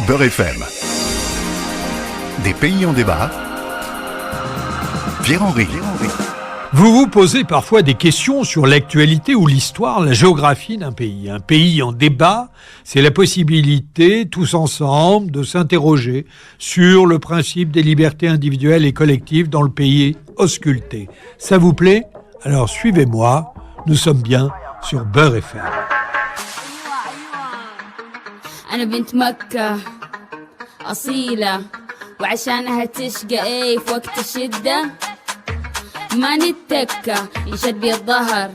Beurre FM. Des pays en débat. Pierre-Henri. Vous vous posez parfois des questions sur l'actualité ou l'histoire, la géographie d'un pays. Un pays en débat, c'est la possibilité, tous ensemble, de s'interroger sur le principe des libertés individuelles et collectives dans le pays ausculté. Ça vous plaît ? Alors suivez-moi, nous sommes bien sur Beurre FM. أنا بنت مكة أصيلة وعشانها تشقى إيه في وقت الشدة ما نتكة ينشد بي الظهر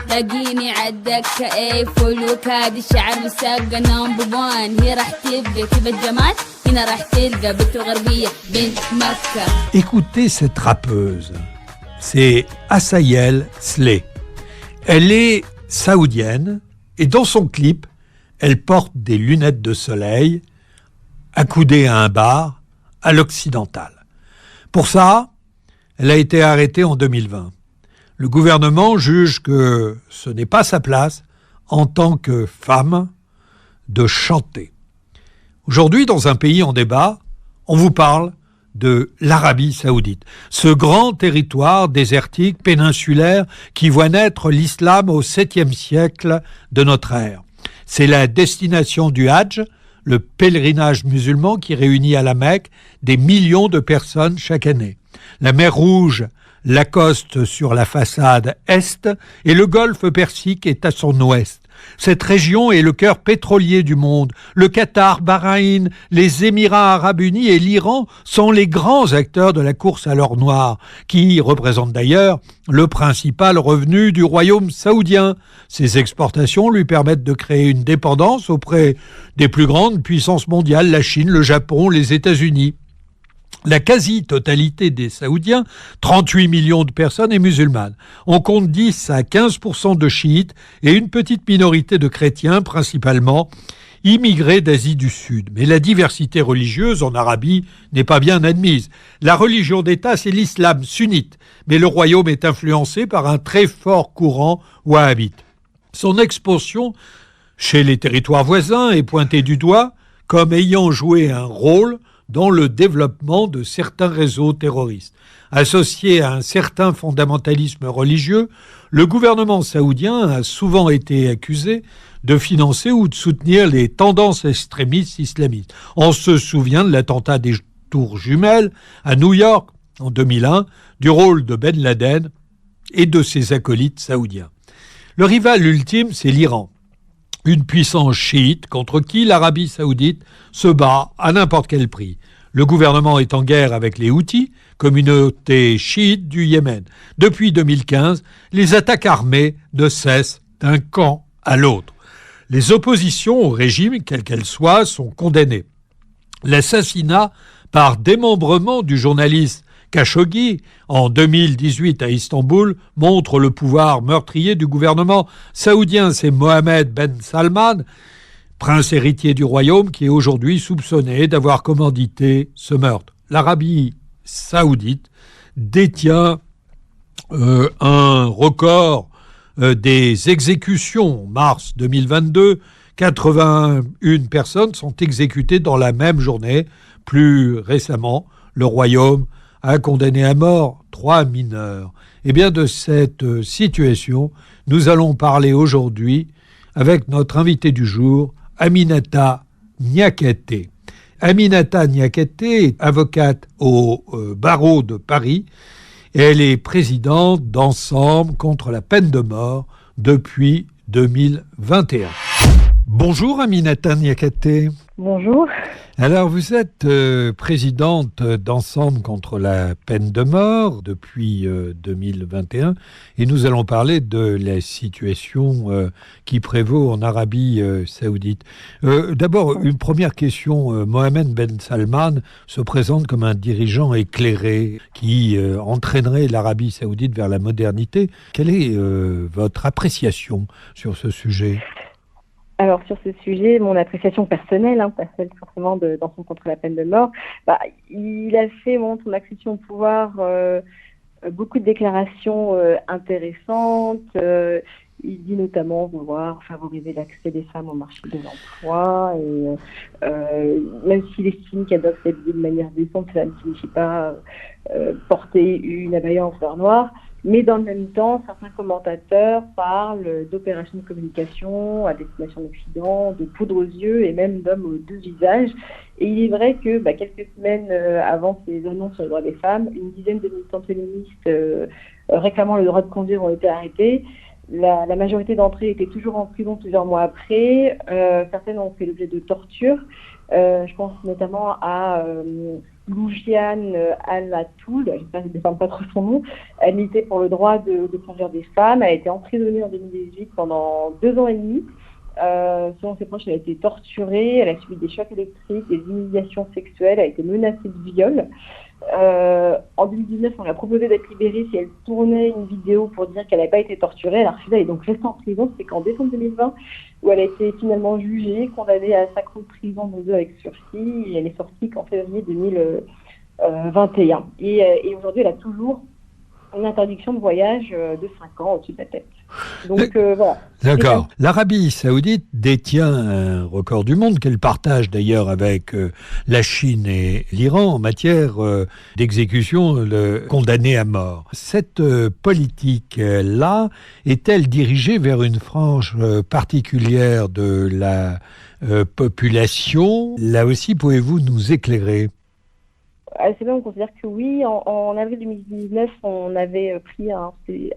لاقيني عالدكة إيه فول وكاد الشعر مساقة نمبر وان هي راح تبقى كيف الجمال هنا راح تلقى بنت الغربية بنت مكة. Écoutez cette rappeuse, c'est Asayel Sleh. Elle est saoudienne et dans son clip, elle porte des lunettes de soleil, accoudée à un bar, à l'occidental. Pour ça, elle a été arrêtée en 2020. Le gouvernement juge que ce n'est pas sa place, en tant que femme, de chanter. Aujourd'hui, dans un pays en débat, on vous parle de l'Arabie saoudite, ce grand territoire désertique péninsulaire qui voit naître l'islam au 7e siècle de notre ère. C'est la destination du Hadj, le pèlerinage musulman qui réunit à la Mecque des millions de personnes chaque année. La mer Rouge l'accoste sur la façade est et le golfe Persique est à son ouest. Cette région est le cœur pétrolier du monde. Le Qatar, Bahreïn, les Émirats arabes unis et l'Iran sont les grands acteurs de la course à l'or noir, qui représente d'ailleurs le principal revenu du royaume saoudien. Ces exportations lui permettent de créer une dépendance auprès des plus grandes puissances mondiales, la Chine, le Japon, les États-Unis. La quasi-totalité des Saoudiens, 38 millions de personnes, est musulmane. On compte 10 à 15% de chiites et une petite minorité de chrétiens, principalement immigrés d'Asie du Sud. Mais la diversité religieuse en Arabie n'est pas bien admise. La religion d'État, c'est l'islam sunnite, mais le royaume est influencé par un très fort courant wahhabite. Son expansion chez les territoires voisins est pointée du doigt comme ayant joué un rôle dans le développement de certains réseaux terroristes. Associé à un certain fondamentalisme religieux, le gouvernement saoudien a souvent été accusé de financer ou de soutenir les tendances extrémistes islamistes. On se souvient de l'attentat des tours jumelles à New York en 2001, du rôle de Ben Laden et de ses acolytes saoudiens. Le rival ultime, c'est l'Iran, une puissance chiite contre qui l'Arabie saoudite se bat à n'importe quel prix. Le gouvernement est en guerre avec les Houthis, communauté chiite du Yémen. Depuis 2015, les attaques armées ne cessent d'un camp à l'autre. Les oppositions au régime, quelles qu'elles soient, sont condamnées. L'assassinat par démembrement du journaliste Khashoggi en 2018 à Istanbul montre le pouvoir meurtrier du gouvernement saoudien. C'est Mohammed Ben Salman, prince héritier du royaume, qui est aujourd'hui soupçonné d'avoir commandité ce meurtre. L'Arabie saoudite détient un record des exécutions. En mars 2022, 81 personnes sont exécutées dans la même journée. Plus récemment, le royaume a condamné à mort 3 mineurs. Eh bien, de cette situation, nous allons parler aujourd'hui avec notre invité du jour, Aminata Niakhaté. Aminata Niakhaté est avocate au barreau de Paris et elle est présidente d'Ensemble contre la peine de mort depuis 2021. Bonjour Aminata Niakhaté. Bonjour. Alors, vous êtes présidente d'Ensemble contre la peine de mort depuis 2021 et nous allons parler de la situation qui prévaut en Arabie saoudite. D'abord, une première question. Mohammed Ben Salman se présente comme un dirigeant éclairé qui entraînerait l'Arabie saoudite vers la modernité. Quelle est votre appréciation sur ce sujet ? Alors, sur ce sujet, mon appréciation personnelle, pas celle forcément d'Ensemble contre la peine de mort, il a fait, son accession au pouvoir, beaucoup de déclarations intéressantes. Il dit notamment vouloir favoriser l'accès des femmes au marché de l'emploi et même s'il estime qu'elles doivent s'habiller de manière décente, cela ne signifie pas porter une abaya en fleurs noires. Mais dans le même temps, certains commentateurs parlent d'opérations de communication à destination d'Occident, de poudre aux yeux et même d'hommes aux deux visages. Et il est vrai que quelques semaines avant ces annonces sur les droits des femmes, une dizaine de militantes féministes réclamant le droit de conduire ont été arrêtées. La majorité d'entre elles étaient toujours en prison plusieurs mois après. Certaines ont fait l'objet de tortures. Je pense notamment à Loujiane Al-Atoul, j'espère que je ne déforme pas trop son nom. Elle militait pour le droit de conduire des femmes. Elle a été emprisonnée en 2018 pendant 2 ans et demi. Selon ses proches, elle a été torturée, elle a subi des chocs électriques, des humiliations sexuelles, elle a été menacée de viol. En 2019, on lui a proposé d'être libérée si elle tournait une vidéo pour dire qu'elle n'avait pas été torturée. Elle a refusé, elle est donc restée en prison. C'est qu'en décembre 2020, où elle a été finalement jugée, condamnée à 5 ans de prison, dont 2 avec sursis, et elle est sortie qu'en février 2021. Et aujourd'hui, elle a toujours une interdiction de voyage de 5 ans au-dessus de la tête. Donc voilà. D'accord. L'Arabie Saoudite détient un record du monde qu'elle partage d'ailleurs avec la Chine et l'Iran en matière d'exécution condamnés à mort. Cette politique-là est-elle dirigée vers une frange particulière de la population? Là aussi, pouvez-vous nous éclairer? C'est bien, on considère que oui. En avril 2019, on avait pris un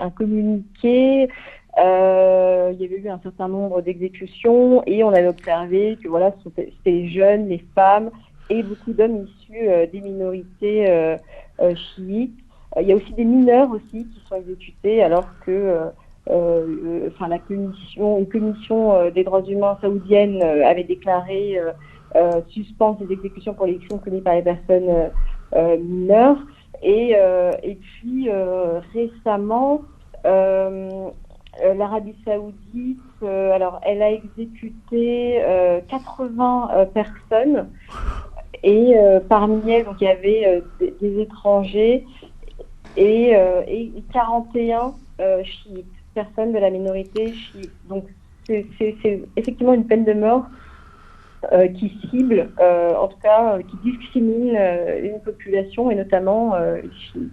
communiqué. Il y avait eu un certain nombre d'exécutions et on avait observé que voilà, c'était les jeunes, les femmes et beaucoup d'hommes issus des minorités chiites. Il y a aussi des mineurs aussi qui sont exécutés alors que une commission des droits humains saoudienne avait déclaré suspendre ces exécutions pour les crimes commis par les personnes mineures. Et puis récemment, l'Arabie Saoudite, elle a exécuté 80 personnes et parmi elles, donc il y avait des étrangers et 41 chiites, personnes de la minorité chiite. Donc c'est effectivement une peine de mort qui cible, en tout cas, qui discrimine une population et notamment les chiites.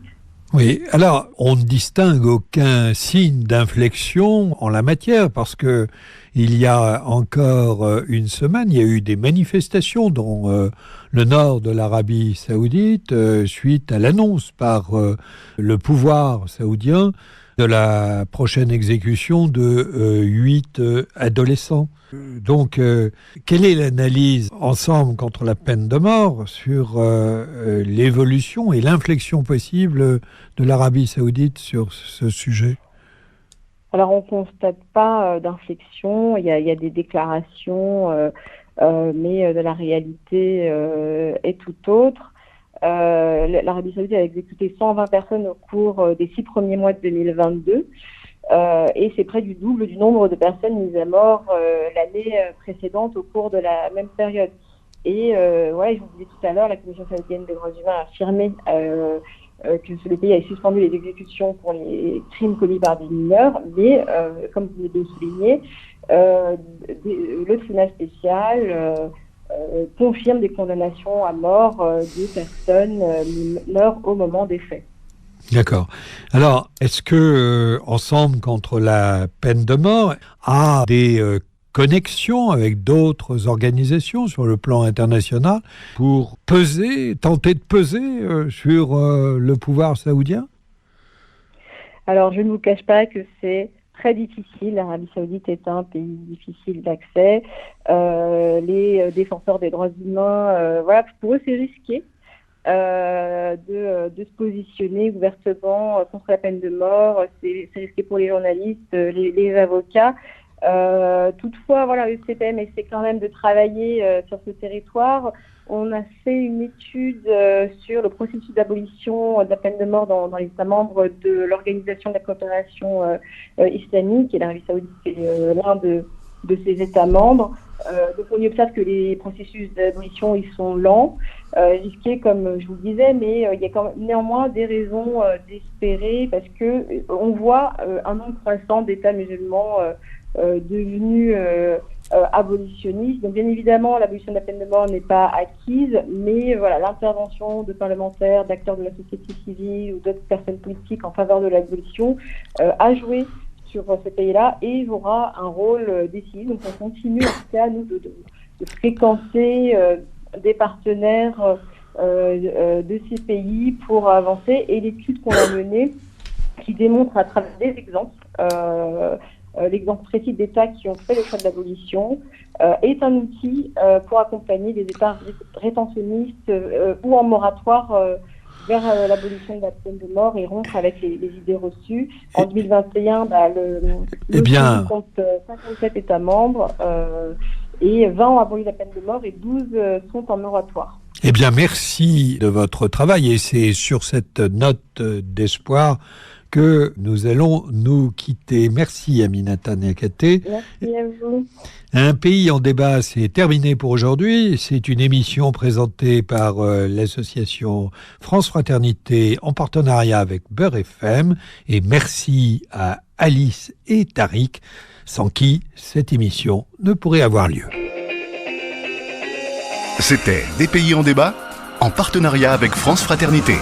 Oui, alors on ne distingue aucun signe d'inflexion en la matière parce que il y a encore une semaine, il y a eu des manifestations dans le nord de l'Arabie Saoudite suite à l'annonce par le pouvoir saoudien de la prochaine exécution de 8 adolescents. Donc, quelle est l'analyse ensemble contre la peine de mort sur l'évolution et l'inflexion possible de l'Arabie Saoudite sur ce sujet? Alors, on ne constate pas d'inflexion. Il y a des déclarations, mais la réalité est tout autre. L'Arabie Saoudite a exécuté 120 personnes au cours des 6 premiers mois de 2022. Et c'est près du double du nombre de personnes mises à mort l'année précédente au cours de la même période. Et je vous disais tout à l'heure, la Commission saoudienne des droits humains a affirmé que le pays avait suspendu les exécutions pour les crimes commis par des mineurs, mais comme vous l'avez souligné, le tribunal spécial confirme des condamnations à mort de personnes mineures au moment des faits. D'accord. Alors, est-ce que Ensemble contre la peine de mort a des connexions avec d'autres organisations sur le plan international pour tenter de peser sur le pouvoir saoudien? Alors, je ne vous cache pas que c'est très difficile. L'Arabie Saoudite est un pays difficile d'accès. Les défenseurs des droits humains, pour eux, c'est risqué. De se positionner ouvertement contre la peine de mort, c'est risqué pour les journalistes, les avocats. Toutefois, le CPM essaie quand même de travailler sur ce territoire. On a fait une étude sur le processus d'abolition de la peine de mort dans les États membres de l'Organisation de la coopération islamique, et l'Arabie Saoudite est l'un de ces États membres. Donc on y observe que les processus d'abolition ils sont lents, risqués comme je vous le disais, mais il y a quand même néanmoins des raisons d'espérer parce que on voit un nombre croissant d'États musulmans devenus abolitionnistes. Donc bien évidemment l'abolition de la peine de mort n'est pas acquise, mais voilà, l'intervention de parlementaires, d'acteurs de la société civile ou d'autres personnes politiques en faveur de l'abolition a joué sur ce pays-là et aura un rôle décisif. Donc on continue en tout cas nous de fréquenter des partenaires de ces pays pour avancer, et l'étude qu'on a menée qui démontre à travers des exemples l'exemple précis d'États qui ont fait le choix de l'abolition est un outil pour accompagner les États rétentionnistes ou en moratoire vers l'abolition de la peine de mort et rompre avec les idées reçues. En 2021, le pays compte 57 États membres et 20 ont aboli la peine de mort et 12 sont en moratoire. Eh bien, merci de votre travail, et c'est sur cette note d'espoir que nous allons nous quitter. Merci Aminata Niakaté. Merci à vous. Un pays en débat, c'est terminé pour aujourd'hui. C'est une émission présentée par l'association France Fraternité en partenariat avec Beurre FM. Et merci à Alice et Tariq, sans qui cette émission ne pourrait avoir lieu. C'était Des pays en débat, en partenariat avec France Fraternité.